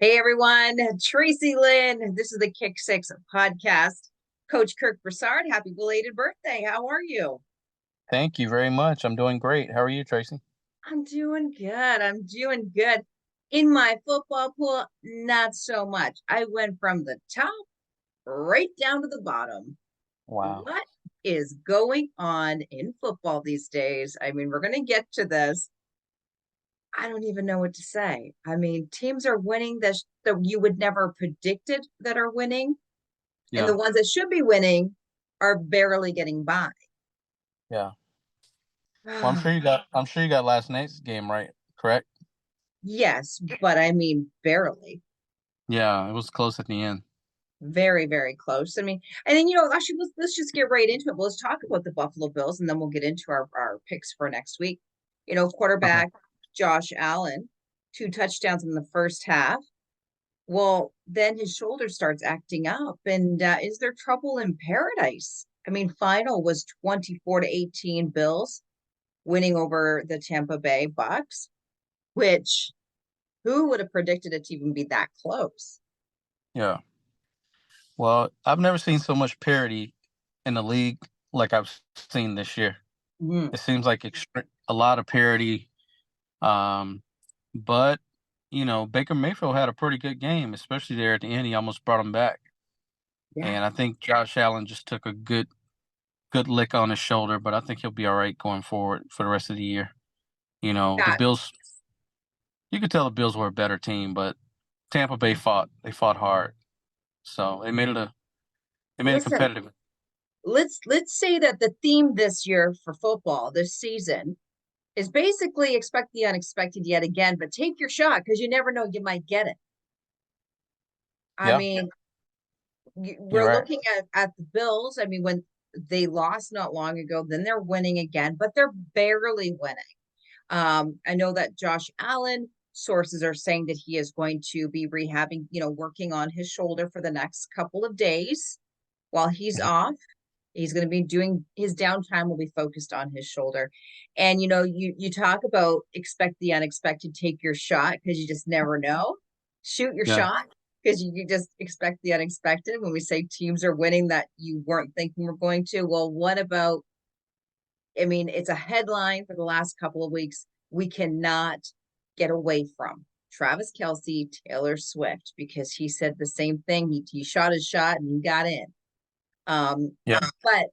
Hey everyone, Tracy Lynn. This is the Kick Six podcast. Coach Kirk Broussard, happy belated birthday. How are you? Thank you very much. I'm doing great. How are you, Tracy? I'm doing good. I'm doing good. In my football pool, not so much. I went from the top right down to the bottom. Wow. What is going on in football these days? I mean, we're going to get to this. I don't even know what to say. I mean, teams are winning that you would never predicted that are winning, and Yeah. the ones that should be winning are barely getting by. Yeah. Well, I'm sure you got last night's game right, correct? Yes, but I mean barely. Yeah, it was close at the end. Very, very close. I mean, and then actually let's just get right into it. Let's talk about the Buffalo Bills and then we'll get into our picks for next week. Okay. Quarterback Josh Allen, 2 touchdowns in the first half. Well, then his shoulder starts acting up. And is there trouble in paradise? I mean, final was 24-18 Bills winning over the Tampa Bay Bucks, which who would have predicted it to even be that close? Yeah. Well, I've never seen so much parity in the league like I've seen this year. Mm. It seems like a lot of parity. Um, but Baker Mayfield had a pretty good game, especially there at the end. He almost brought him back, Yeah. and I think Josh Allen just took a good lick on his shoulder. But I think he'll be all right going forward for the rest of the year. The That, Bills, you could tell the Bills were a better team, but Tampa Bay fought. They fought hard. So they made it listen, competitive. let's say that the theme this year for football this season is basically expect the unexpected yet again, but take your shot because you never know, you might get it. I Yeah, mean, you're we're right. looking at the Bills. I mean, when they lost not long ago, then they're winning again, but they're barely winning. I know that Josh Allen sources are saying that he is going to be rehabbing, working on his shoulder for the next couple of days while he's Yeah. off. He's going to be doing his downtime will be focused on his shoulder. And you talk about expect the unexpected, take your shot because you just never know. Shoot your Yeah. shot because you just expect the unexpected. When we say teams are winning that you weren't thinking were going to, well, what about I mean, it's a headline for the last couple of weeks. We cannot get away from Travis Kelce, Taylor Swift, because he said the same thing. He shot his shot and he got in. Yeah. But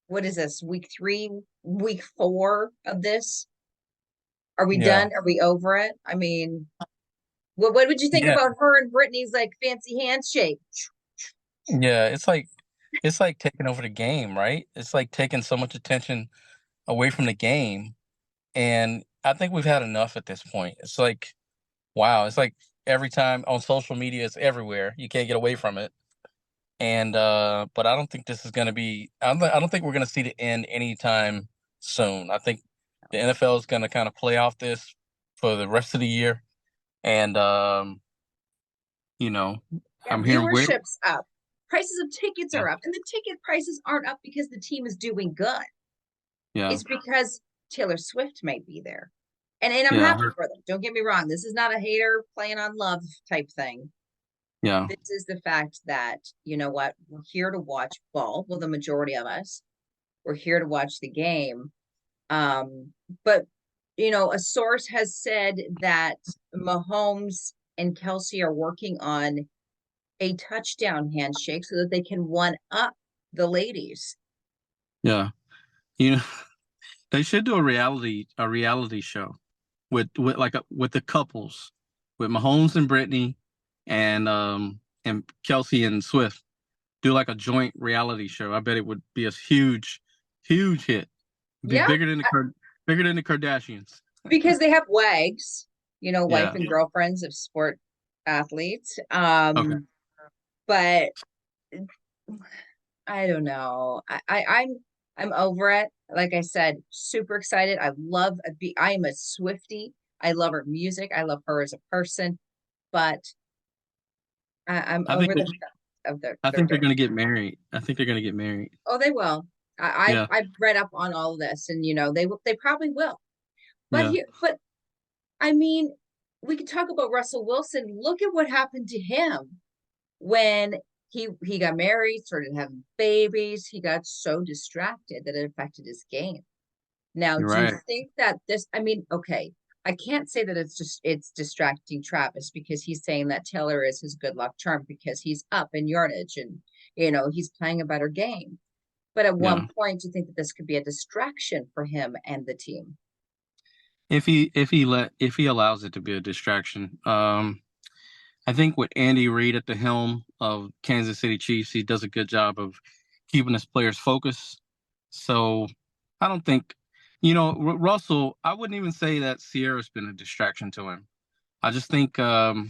what is this? Week 3, week 4 of this? Are we Yeah. done? Are we over it? I mean, what would you think Yeah. about her and Brittany's like fancy handshake? Yeah. It's like taking over the game, right? It's like taking so much attention away from the game. And I think we've had enough at this point. It's like, wow, it's like every time on social media, it's everywhere. You can't get away from it. And but I don't think this is going to be. I don't think we're going to see the end anytime soon. I think the NFL is going to kind of play off this for the rest of the year. And you know, Yeah, I'm hearing weird. viewership's up. Prices of tickets Yeah, are up. And the ticket prices aren't up because the team is doing good. yeah, It's because Taylor Swift might be there. And I'm yeah, happy for them. Don't get me wrong. This is not a hater playing on love type thing. yeah, This is the fact that, you know what, we're here to watch ball. Well, the majority of us, we're here to watch the game. Um, but a source has said that Mahomes and Kelsey are working on a touchdown handshake so that they can one up the ladies. yeah. You know, they should do a reality show with the couples, with Mahomes and Brittany, and Kelsey and Swift. Do like a joint reality show. I bet it would be a huge hit. Be Yeah, bigger than the Kardashians. because they have wags, wife Yeah. and girlfriends of sport athletes. Okay. But I don't know. I'm over it. Like I said, super excited. I am a Swiftie. I love her music. I love her as a person, but I'm I think over they, the fact of I their think they're dirt. gonna get married. I think they're gonna get married. Oh, they will. Yeah. I've read up on all of this, and they probably will. But Yeah. here, but I mean, we could talk about Russell Wilson. Look at what happened to him when he got married, started having babies. He got so distracted that it affected his game. Now, You're do you right. think that this, I mean, okay, I can't say that it's distracting Travis because he's saying that Taylor is his good luck charm because he's up in yardage and he's playing a better game. But at one Yeah. point, do you think that this could be a distraction for him and the team? If he allows it to be a distraction. I think with Andy Reid at the helm of Kansas City Chiefs, he does a good job of keeping his players focused. So I don't think, Russell, I wouldn't even say that Sierra's been a distraction to him. I just think I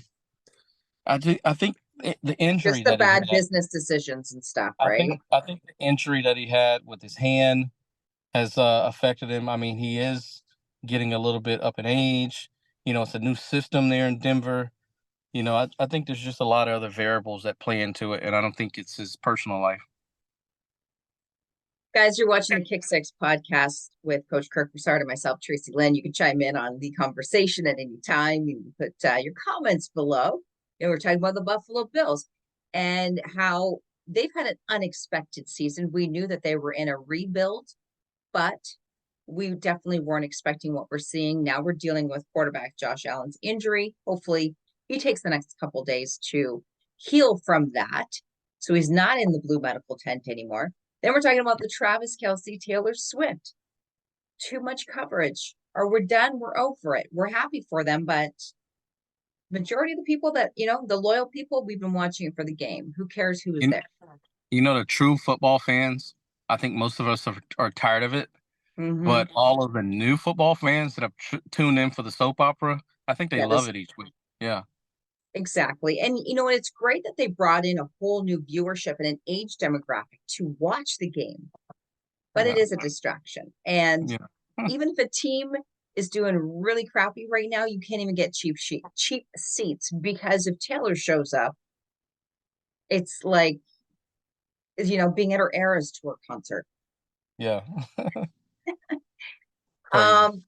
think the injury Just the that he bad had, business decisions and stuff, I think right? I think the injury that he had with his hand has affected him. I mean, he is getting a little bit up in age. It's a new system there in Denver. I think there's just a lot of other variables that play into it, and I don't think it's his personal life. Guys, you're watching the Kick Six podcast with Coach Kirk Broussard and myself, Tracy Lynn. You can chime in on the conversation at any time. You can put your comments below. We're talking about the Buffalo Bills and how they've had an unexpected season. We knew that they were in a rebuild, but we definitely weren't expecting what we're seeing. Now we're dealing with quarterback Josh Allen's injury. Hopefully, he takes the next couple days to heal from that. So he's not in the blue medical tent anymore. Then we're talking about the Travis Kelce, Taylor Swift. Too much coverage. Or we're done, we're over it. We're happy for them, but majority of the people that, the loyal people, we've been watching it for the game. Who cares who is You, there? the true football fans, I think most of us are tired of it. Mm-hmm. But all of the new football fans that have tuned in for the soap opera, I think they Yeah, love this it each week. Yeah, exactly. And it's great that they brought in a whole new viewership and an age demographic to watch the game, but it yeah, is a distraction. And yeah. even if a team is doing really crappy right now, you can't even get cheap seats because if Taylor shows up, it's like being at her Eras tour concert. Yeah. Crazy.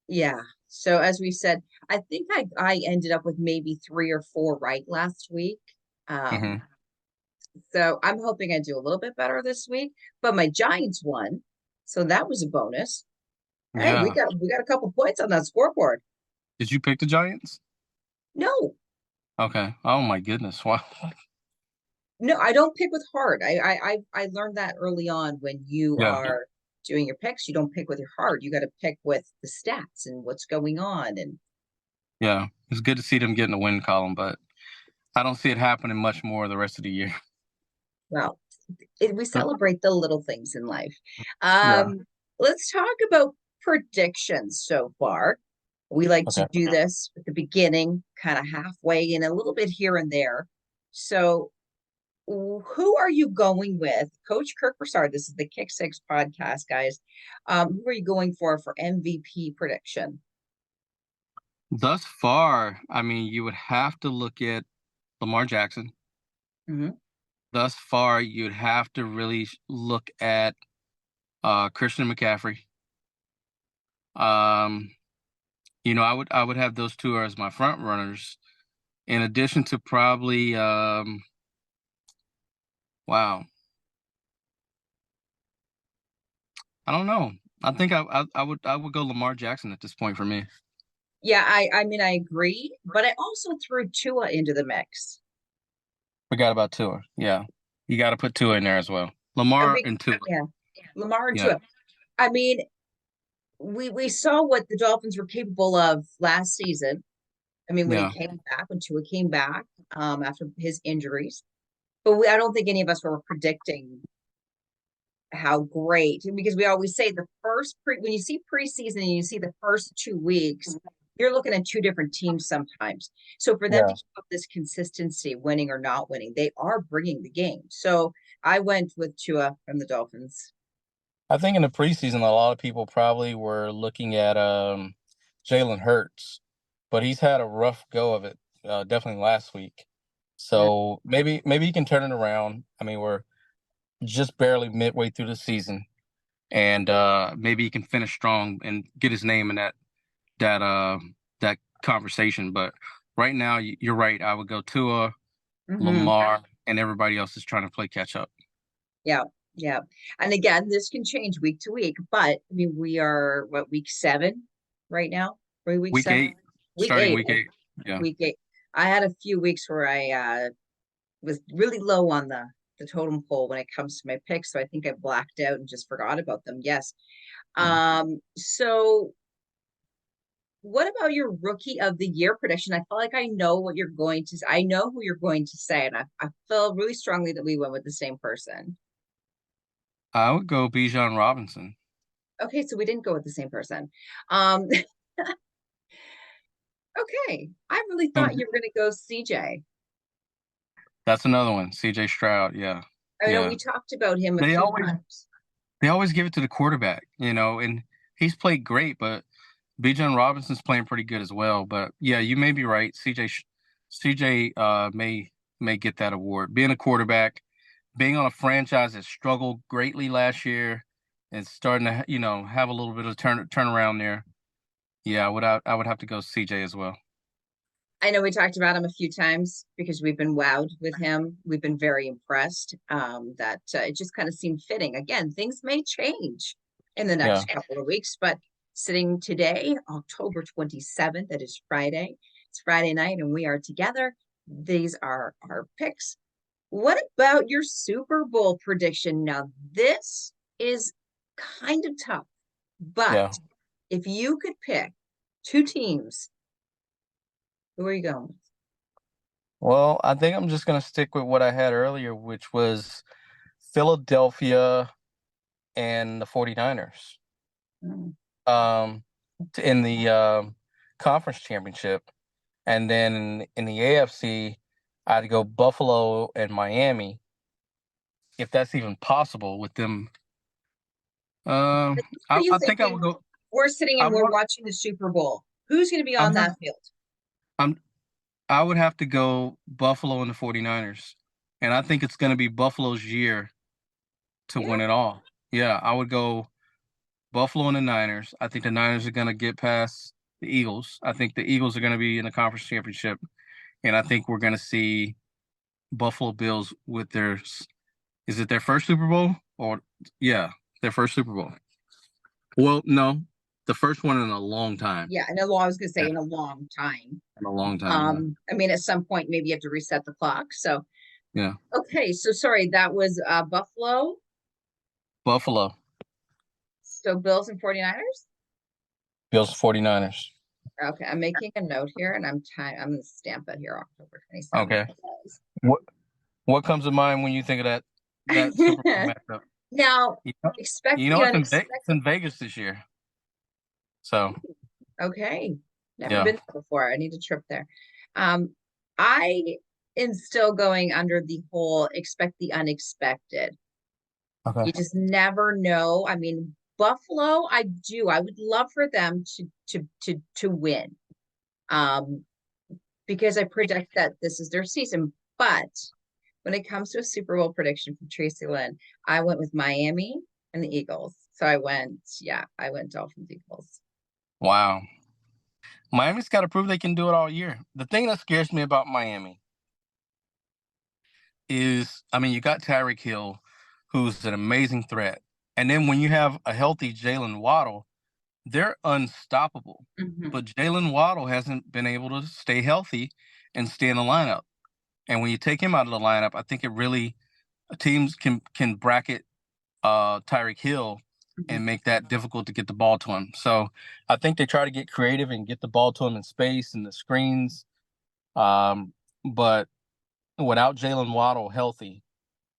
Yeah. So as we said, I think I ended up with maybe 3 or 4 right last week. Um, Hmm. so I'm hoping I do a little bit better this week. But my Giants won, so that was a bonus. Hey, we Yeah. got a couple points on that scoreboard. Did you pick the Giants? No, Okay. Oh my goodness. Wow. no, I don't pick with heart. I learned that early on when you Yeah. are doing your picks. You don't pick with your heart. You got to pick with the stats and what's going on. And Yeah. It's good to see them getting the win column, but I don't see it happening much more the rest of the year. well, we celebrate the little things in life. Yeah. Let's talk about predictions so far. We like to Okay. do this at the beginning, kind of halfway, and a little bit here and there. So, who are you going with? Coach Kirk Broussard, this is the Kick Six podcast, guys. Who are you going for MVP prediction? Thus far, I mean, you would have to look at Lamar Jackson. Mhm. Thus far, you'd have to really look at Christian McCaffrey. Um, I would have those two as my front runners. In addition to probably, wow, I don't know. I think I would go Lamar Jackson at this point for me. Yeah, I mean I agree, but I also threw Tua into the mix. Forgot about Tua. Yeah, you got to put Tua in there as well. Lamar and Tua. Yeah, Lamar and Yeah, Tua. I mean, we saw what the Dolphins were capable of last season. I mean, yeah, when Tua came back after his injuries, but I don't think any of us were predicting how great because we always say when you see preseason and you see the first 2 weeks, you're looking at two different teams sometimes. So for them to yeah. keep up this consistency, winning or not winning, they are bringing the game. So I went with Tua from the Dolphins. I think in the preseason, a lot of people probably were looking at Jalen Hurts, but he's had a rough go of it, definitely last week. Yeah. So maybe he can turn it around. I mean, we're just barely midway through the season, and maybe he can finish strong and get his name in that conversation. But right now, you're right. I would go Tua, Hmm. Lamar, and everybody else is trying to play catch up. Yeah, yeah. And again, this can change week to week, but I mean, we are what, week 7 right now? Are we week Week 7? 8, Week starting 8. week 8. Yeah. Week 8. I had a few weeks where I was really low on the totem pole when it comes to my picks, so I think I blacked out and just forgot about them. Yes. Mhm. So what about your rookie of the year prediction? I feel like I know what you're going to I know who you're going to say, and I feel really strongly that we went with the same person. I would go Bijan Robinson. Okay, so we didn't go with the same person. Um, okay. I really thought Um, you were going to go CJ. That's another one. CJ Stroud. Yeah. I know Yeah. we talked about him a They few always times. they always give it to the quarterback, and he's played great, but Bijan Robinson's playing pretty good as well. But yeah, you may be right. CJ may get that award. Being a quarterback, being on a franchise that struggled greatly last year and starting to, have a little bit of turnaround there. Yeah, I would have to go CJ as well. I know we talked about him a few times because we've been wowed with him. We've been very impressed. That it just kind of seemed fitting. Again, things may change in the Yeah. next couple of weeks, but sitting today, October 27th, that is Friday. It's Friday night, and we are together. These are our picks. What about your Super Bowl prediction? Now, this is kind of tough, but Yeah. if you could pick two teams, who are you going with? Well, I think I'm just gonna stick with what I had earlier, which was Philadelphia and the 49ers. Mm. Um, in the conference championship, and then in the AFC, I'd go Buffalo and Miami, if that's even possible with them. Are I, you I think I would thinking go. we're sitting I and we're want. watching the Super Bowl? Who's going to be I'm on just. that field? I'm. I would have to go Buffalo and the 49ers, and I think it's going to be Buffalo's year to Yeah, win it all. Yeah, I would go Buffalo and the Niners. I think the Niners are going to get past the Eagles. I think the Eagles are going to be in the conference championship, and I think we're going to see Buffalo Bills with is it their first Super Bowl? Or yeah, their first Super Bowl. Well, no, the first one in a long time. yeah. I know. I was going to Yeah, say in a long time. in a long time. Yeah. I mean, at some point, maybe you have to reset the clock. So, Yeah. okay. So, sorry, that was Buffalo. Buffalo So, Bills and 49ers. Bills 49ers. Okay, I'm making a note here, and I'm going to stamp it here, October 27th. Okay. What what comes to mind when you think of that Super Bowl matchup? Now, You know, expect you know the it's unexpected. It's in Vegas this year. So Okay, never yeah. been there before. I need a trip there. Um, I am still going under the whole expect the unexpected. You Okay. just never know. I mean, Buffalo, I do. I would love for them to win. Um, because I predict that this is their season. But when it comes to a Super Bowl prediction from Tracy Lynn, I went with Miami and the Eagles. So I went Dolphins Eagles. Wow. Miami's got to prove they can do it all year. The thing that scares me about Miami is, I mean, you got Tyreek Hill, who's an amazing threat. And then when you have a healthy Jalen Waddle, they're unstoppable. Mhm. But Jalen Waddle hasn't been able to stay healthy and stay in the lineup. And when you take him out of the lineup, I think it really teams can bracket Tyreek Hill Mhm. and make that difficult to get the ball to him. So I think they try to get creative and get the ball to him in space and the screens. But without Jalen Waddle healthy,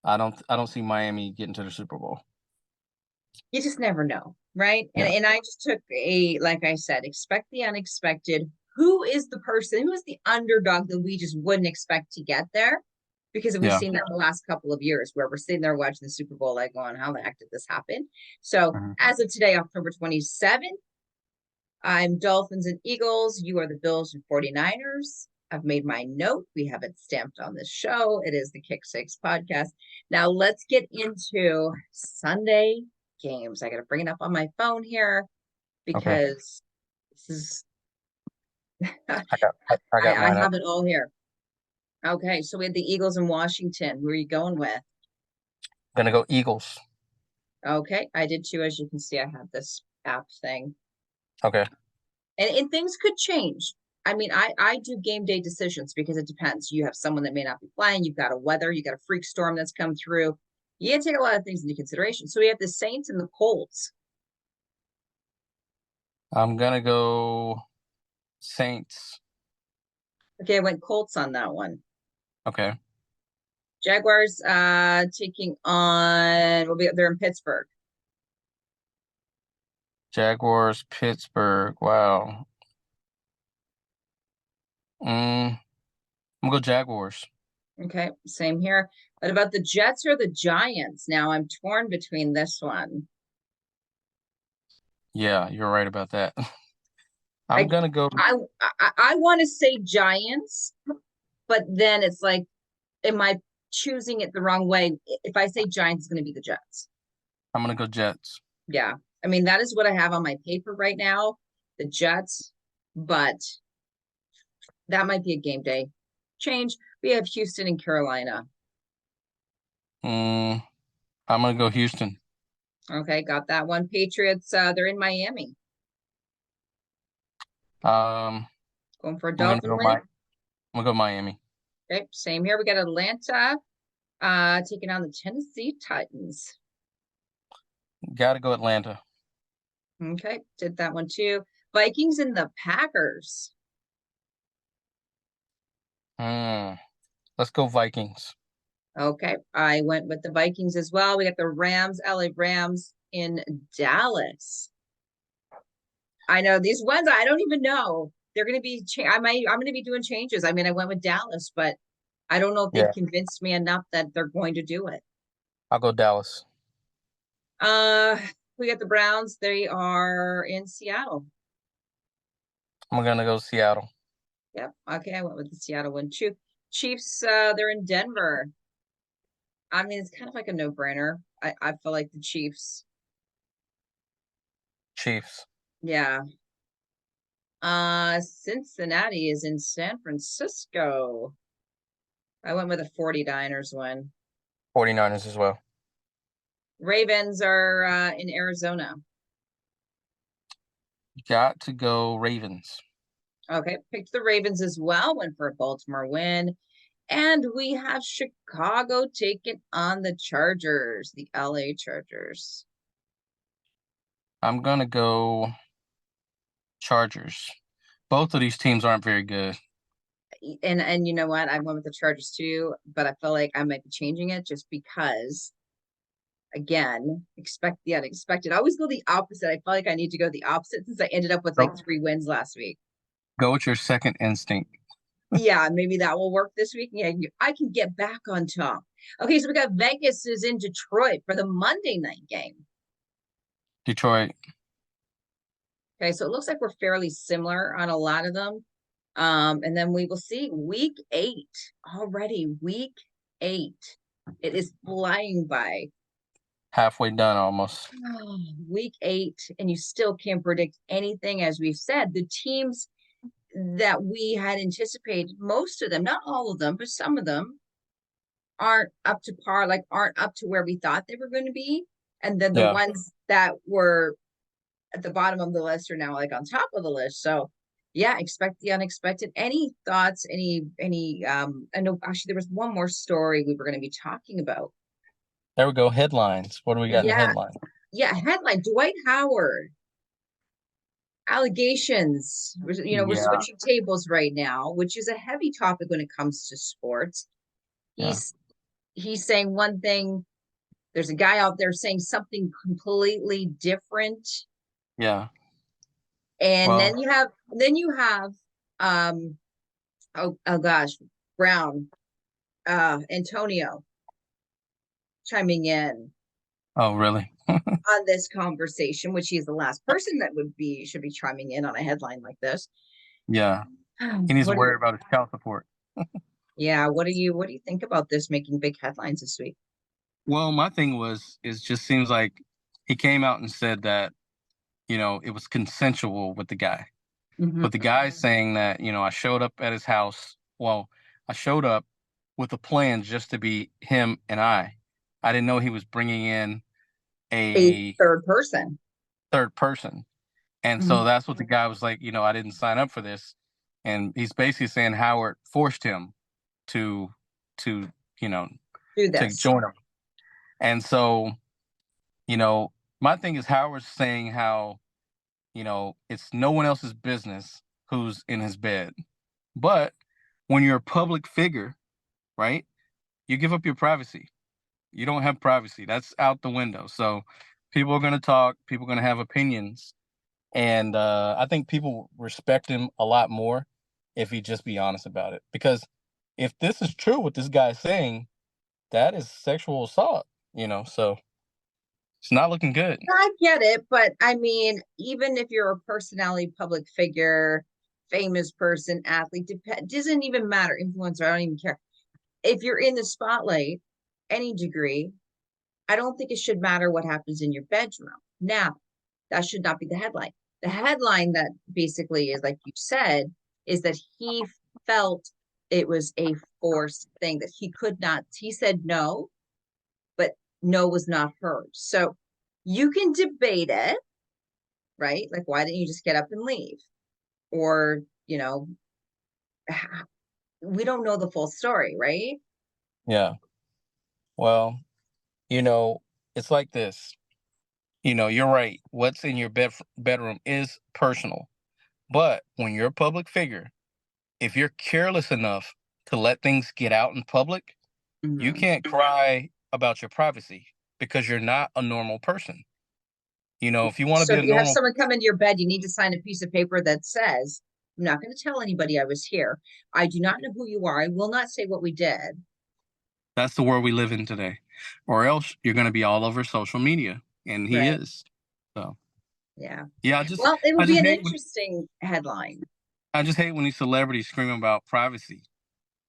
I don't see Miami getting to the Super Bowl. You just never know, right? And Yeah. and I just took like I said, expect the unexpected. Who is the person, who is the underdog that we just wouldn't expect to get there? Because we've Yeah. seen that the last couple of years where we're sitting there watching the Super Bowl, like going, how the heck did this happen? So Mhm. as of today, October 27th, I'm Dolphins and Eagles. You are the Bills and 49ers. I've made my note. We have it stamped on this show. It is the Kick Six podcast. Now let's get into Sunday games. I got to bring it up on my phone here Okay. because this is I got I mine up. have it all here. Okay, so we had the Eagles in Washington. Who are you going with? Gonna go Eagles. Okay, I did too. As you can see, I have this app thing. Okay. And things could change. I mean, I do game day decisions because it depends. You have someone that may not be playing, you've got a weather, you got a freak storm that's come through. You gotta take a lot of things into consideration. So we have the Saints and the Colts. I'm gonna go Saints. Okay, I went Colts on that one. Okay. Jaguars taking on will be they're in Pittsburgh. Jaguars, Pittsburgh. Wow. I'm gonna go Jaguars. Okay, same here. What about the Jets or the Giants? Now I'm torn between this one. Yeah, you're right about that. I'm I gonna go. I want to say Giants, but then it's like, am I choosing it the wrong way? If I say Giants, it's going to be the Jets. I'm gonna go Jets. Yeah, I mean that is what I have on my paper right now, the Jets. But that might be a game day change. We have Houston and Carolina. Mm, I'm gonna go Houston. Okay, got that one. Patriots, they're in Miami. Um, Going for a I'm gonna Dolphin go win. I'm gonna go Miami. Okay, same here. We got Atlanta taking on the Tennessee Titans. Gotta go Atlanta. Okay, did that one too. Vikings and the Packers. Hmm. Let's go Vikings. Okay, I went with the Vikings as well. We got the Rams, LA Rams in Dallas. I know these ones I don't even know. They're going to be I'm going to be doing changes. I mean, I went with Dallas, but I don't know if they've Yeah, convinced me enough that they're going to do it. I'll go Dallas. Uh, we got the Browns. They are in Seattle. I'm gonna go Seattle. Yep. Okay, I went with the Seattle one too. Chiefs, they're in Denver. I mean, it's kind of like a no-brainer. I feel like the Chiefs. Chiefs. Yeah. Cincinnati is in San Francisco. I went with a 49ers one. 49ers as well. Ravens are in Arizona. Got to go Ravens. Okay, picked the Ravens as well, went for a Baltimore win. And we have Chicago taking on the Chargers, the LA Chargers. I'm gonna go Chargers. Both of these teams aren't very good. And you know what? I went with the Chargers too, but I feel like I might be changing it just because again, expect the unexpected. I always go the opposite. I feel like I need to go the opposite since I ended up with like Go, 3 wins last week. go with your second instinct. Yeah, maybe that will work this week. Yeah, I can get back on top. Okay, so we got Vegas is in Detroit for the Monday night game. Detroit. Okay, so it looks like we're fairly similar on a lot of them. And then we will see week 8 already. Week 8. It is flying by. Halfway done almost. Week 8, and you still can't predict anything. As we've said, the teams that we had anticipated, most of them, not all of them, but some of them aren't up to par, like aren't up to where we thought they were going to be. And then the Yeah. ones that were at the bottom of the list are now like on top of the list. So yeah, expect the unexpected. Any thoughts, I know actually there was one more story we were going to be talking about. There we go. Headlines. What do we got in the Yeah, headline? yeah, headline Dwight Howard allegations. We're Yeah. switching tables right now, which is a heavy topic when it comes to sports. Yeah. He's he's saying one thing, there's a guy out there saying something completely different, Yeah. and Well, then you have oh gosh, Brown, Antonio chiming in oh, really? on this conversation, which he's the last person that should be chiming in on a headline like this. Yeah. He needs to What do worry you, about his child support. yeah, what do you think about this making big headlines this week? Well, my thing is just seems like he came out and said that, it was consensual with the guy. Mhm. But the guy's saying that, I showed up at his house. Well, I showed up with a plan just to be him and I. I didn't know he was bringing in A a third person. third person. And so Mhm. that's what the guy was like, I didn't sign up for this. And he's basically saying Howard forced him to to, you know, Do to this. join him. And so, you know, my thing is Howard's saying how, it's no one else's business who's in his bed. But when you're a public figure, right, you give up your privacy. You don't have privacy. That's out the window. So people are going to talk, people are going to have opinions. And I think people respect him a lot more if he just be honest about it. Because if this is true, what this guy's saying, that is sexual assault, so it's not looking good. I get it, but I mean, even if you're a personality, public figure, famous person, athlete, doesn't even matter. Influencer, I don't even care. If you're in the spotlight, any degree, I don't think it should matter what happens in your bedroom. Now, that should not be the headline. The headline that basically is, like you said, is that he felt it was a forced thing, that he could not, he said no, but no was not heard. So you can debate it, right? Like, why didn't you just get up and leave? Or, we don't know the full story, right? Yeah. Well, you know, it's like this. You're right. What's in your bedroom is personal. But when you're a public figure, if you're careless enough to let things get out in public, you Mhm. can't cry about your privacy because you're not a normal person. If you want to So be if a you have normal, someone come into your bed, you need to sign a piece of paper that says, I'm not going to tell anybody I was here. I do not know who you are. I will not say what we did. that's the world we live in today. Or else you're going to be all over social media, and he Right. is. So, Yeah. yeah, Well, it I would be just an hate when interesting headline. I just hate when these celebrities scream about privacy.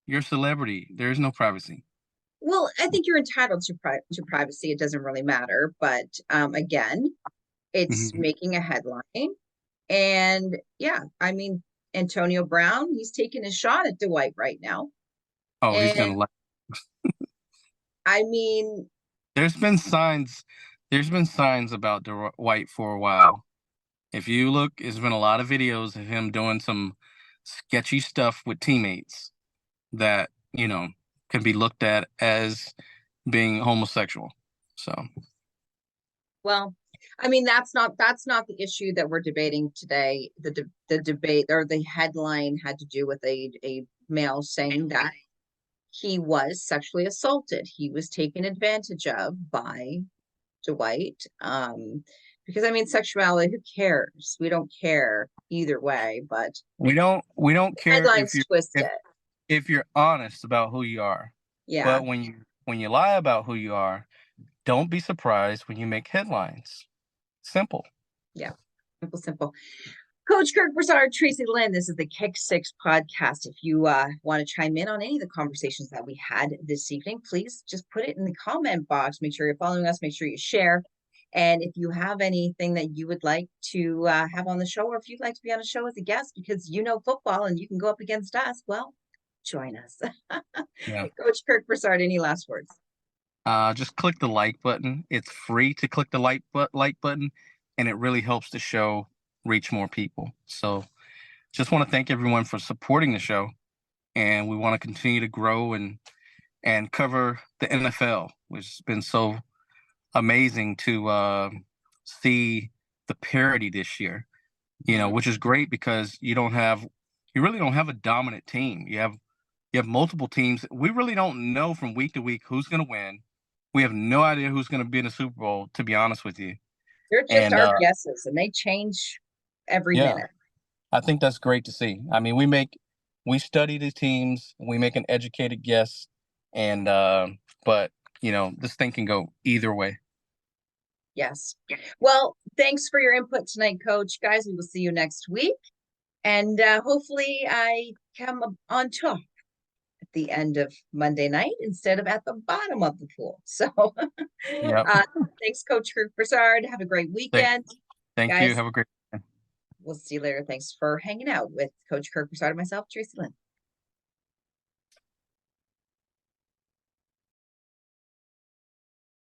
You're a celebrity. There is no privacy. Well, I think you're entitled to privacy. It doesn't really matter. But again, it's Mhm. making a headline. And yeah, I mean, Antonio Brown, he's taking a shot at Dwight right now. Oh, he's And gonna like. I mean, There's been signs. There's been signs about White for a while. If you look, there's been a lot of videos of him doing some sketchy stuff with teammates that can be looked at as being homosexual. So well, I mean, that's not the issue that we're debating today. The debate, or the headline, had to do with a male saying that he was sexually assaulted. He was taken advantage of by Dwight. Because I mean, sexuality, who cares? We don't care either way, but we don't the care headlines twist it. if you're honest about who you are, Yeah, but when you lie about who you are, don't be surprised when you make headlines. Simple. yeah. Simple, simple. Coach Kirk Broussard, Tracy Lynn, this is the Kick Six podcast. If you want to chime in on any of the conversations that we had this evening, please just put it in the comment box. Make sure you're following us. Make sure you share. And if you have anything that you would like to have on the show, or if you'd like to be on a show as a guest because you know football and you can go up against us, well, join us. Yeah. Coach Kirk Broussard, any last words? Just click the like button. It's free to click the like button, and it really helps the show reach more people. So, just want to thank everyone for supporting the show, and we want to continue to grow and cover the NFL, which has been so amazing to see the parity this year. Which is great because you really don't have a dominant team. You have multiple teams. We really don't know from week to week who's going to win. We have no idea who's going to be in the Super Bowl, to be honest with you. They're just And our guesses, and they change every yeah, minute. I think that's great to see. I mean, we study the teams, we make an educated guess, and but this thing can go either way. Yes. Well, thanks for your input tonight, Coach. Guys, we will see you next week. And hopefully, I come on top at the end of Monday night instead of at the bottom of the pool. So, Yeah. uh, thanks, Coach Kirk Broussard. Have a great Thank, weekend, thank you. guys. Have a great. We'll see you later. Thanks for hanging out with Coach Kirk, Broussard, and myself, Tracy Lynn.